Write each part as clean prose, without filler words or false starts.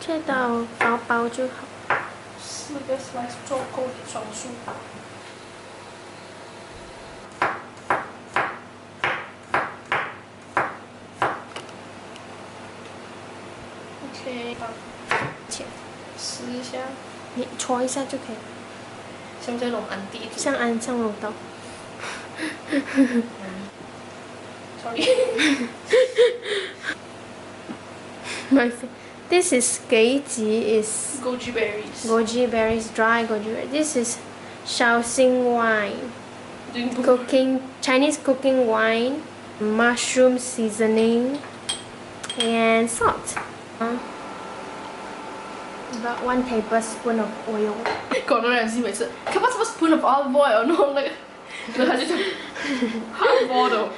切到薄薄就好。4个 slice 做够你双数。OK， 切试一下，你戳一下就可以了。像这种安迪，像肉豆。Sorry. This is goji goji berries. Goji berries, dry goji berries. This is shoaling wine. Chinese cooking wine, mushroom seasoning, and salt. About 1 tablespoon of oil. 广东人是每次 ，Can I have a spoon of olive oil？ 然后那个，然后他就讲 hard bottle.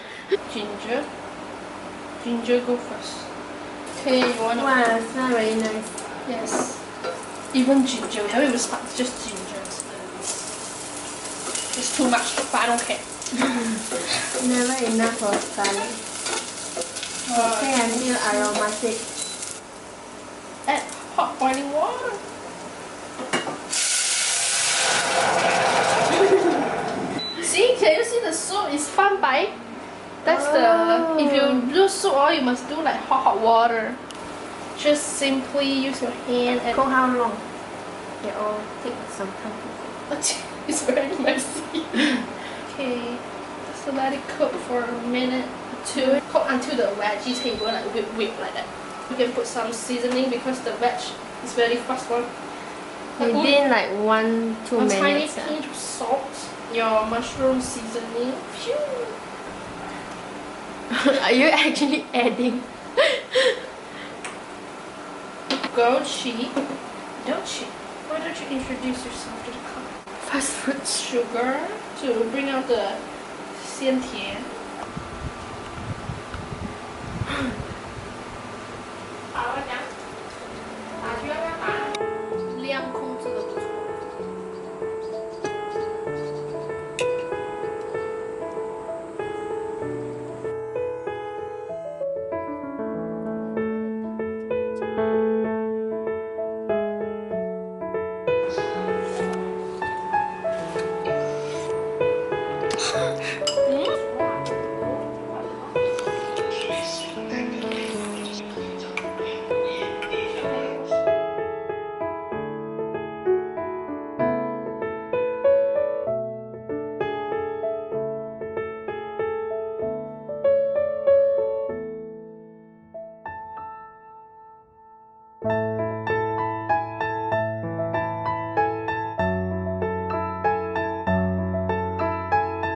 Ginger go first. Okay, you wanna? Wow, it smells very nice. Yes. Even ginger. We haven't even started. Just ginger. It's too much, but I don't care. Never enough for garlic. Okay, until aromatic. Add hot boiling water. See, can you see the soup is 翻白? That's the, if you do soup oil, you must do like hot water. Just simply use your hand and Cook how long? It all take some time. it's very messy. Okay, just let it cook for a minute or 2. Cook until the veggie table like whip like that. You can put some seasoning because the veg is very fast one. Within like 1-2 minutes. A tiny pinch of salt. Your mushroom seasoning. Phew. Are you actually adding? Goji. Dochi. Why don't you introduce yourself to the cup? Fast food. Sugar to bring out the 鲜甜.